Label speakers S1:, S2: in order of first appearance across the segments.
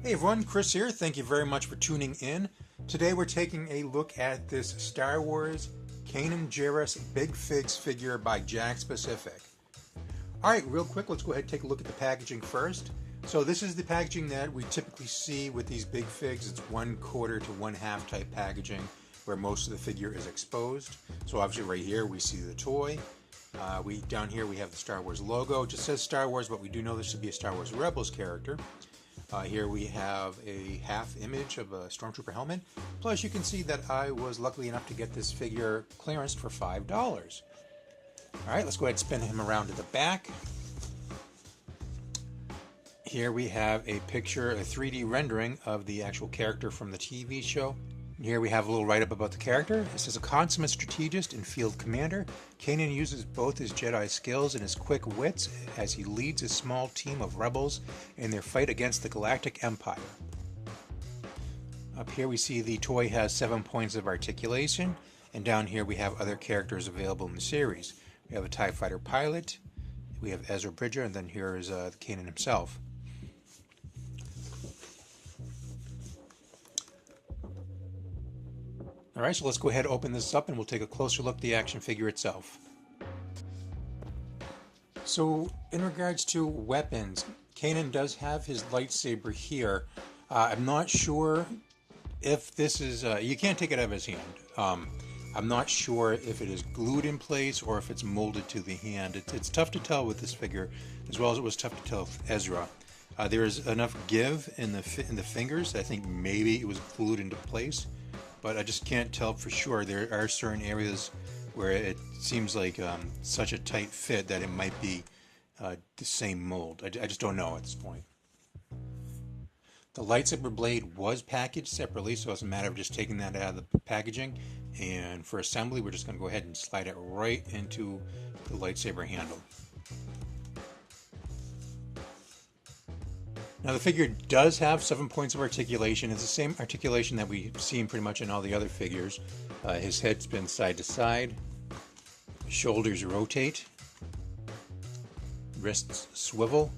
S1: Hey everyone, Chris here. Thank you very much for tuning in. Today we're taking a look at this Star Wars Kanan Jarrus Big Figs figure by Jakks Pacific. Alright, real quick, let's go ahead and take a look at the packaging first. So this is the packaging that we typically see with these big figs. It's 1/4 to 1/2 type packaging where most of the figure is exposed. So obviously right here we see the toy. Down here we have the Star Wars logo. It just says Star Wars, but we do know this should be a Star Wars Rebels character. Here we have a half image of a Stormtrooper helmet. Plus you can see that I was lucky enough to get this figure clearanced for $5. Alright, let's go ahead and spin him around to the back. Here we have a picture, a 3D rendering of the actual character from the TV show. Here we have a little write-up about the character. It says, a consummate strategist and field commander, Kanan uses both his Jedi skills and his quick wits as he leads a small team of rebels in their fight against the Galactic Empire. Up here we see the toy has 7 points of articulation, and down here we have other characters available in the series. We have a TIE Fighter pilot, we have Ezra Bridger, and then here is Kanan himself. Alright, so let's go ahead and open this up and we'll take a closer look at the action figure itself. So, in regards to weapons, Kanan does have his lightsaber here. I'm not sure if this is... you can't take it out of his hand. I'm not sure if it is glued in place or if it's molded to the hand. It's tough to tell with this figure, as well as it was tough to tell with Ezra. There is enough give in the fingers. I think maybe it was glued into place, but I just can't tell for sure. There are certain areas where it seems like such a tight fit that it might be the same mold. I just don't know at this point. The lightsaber blade was packaged separately, so it's a matter of just taking that out of the packaging. And for assembly, we're just going to go ahead and slide it right into the lightsaber handle. Now the figure does have 7 points of articulation. It's the same articulation that we've seen pretty much in all the other figures. His head spins side to side, shoulders rotate, wrists swivel,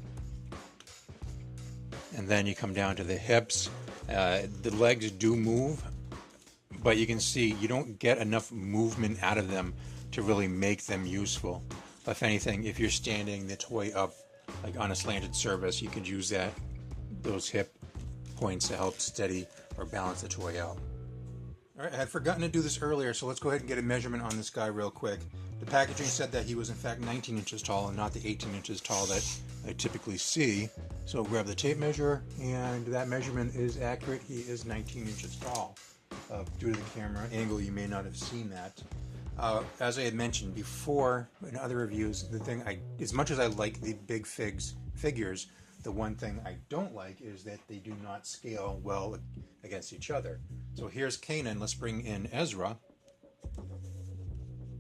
S1: and then you come down to the hips. The legs do move, but you can see you don't get enough movement out of them to really make them useful. If anything, if you're standing the toy up like on a slanted surface, you could use those hip points to help steady or balance the toy out. Alright, I had forgotten to do this earlier, so let's go ahead and get a measurement on this guy real quick. The packaging said that he was in fact 19 inches tall and not the 18 inches tall that I typically see. So grab the tape measure, and that measurement is accurate. He is 19 inches tall. Due to the camera angle, you may not have seen that. As I had mentioned before in other reviews, as much as I like the big figures, the one thing I don't like is that they do not scale well against each other. So here's Kanan. Let's bring in Ezra.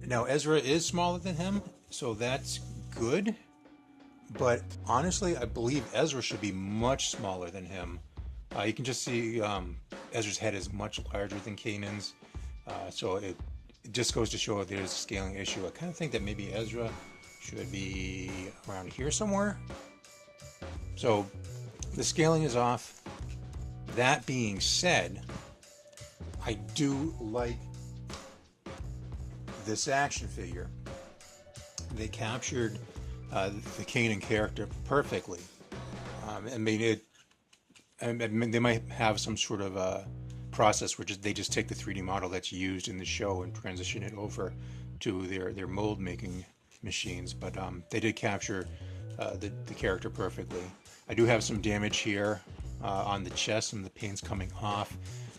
S1: Now Ezra is smaller than him, so that's good. But honestly, I believe Ezra should be much smaller than him. You can just see Ezra's head is much larger than Kanan's. So it just goes to show there's a scaling issue. I kind of think that maybe Ezra should be around here somewhere. So the scaling is off. That being said, I do like this action figure. They captured the Kanan character perfectly. I mean, they might have some sort of process where they just take the 3D model that's used in the show and transition it over to their mold making machines. But they did capture the character perfectly. I do have some damage here on the chest, and the paint's coming off.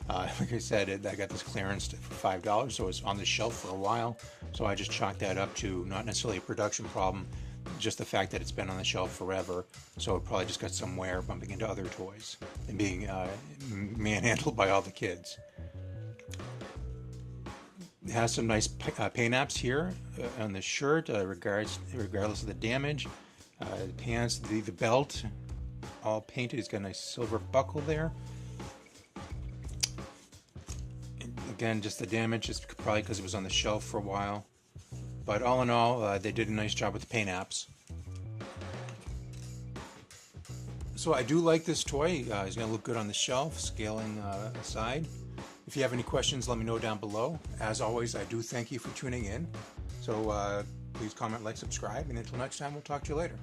S1: Like I said, I got this clearance for $5, so it's on the shelf for a while. So I just chalked that up to not necessarily a production problem, just the fact that it's been on the shelf forever. So it probably just got some wear bumping into other toys and being manhandled by all the kids. It has some nice paint apps here on the shirt, regardless of the damage. The pants, the belt, all painted. It's got a nice silver buckle there. And again, just the damage is probably because it was on the shelf for a while. But all in all, they did a nice job with the paint apps. So I do like this toy. He's going to look good on the shelf, scaling aside. If you have any questions, let me know down below. As always, I do thank you for tuning in. So please comment, like, subscribe, and until next time, we'll talk to you later.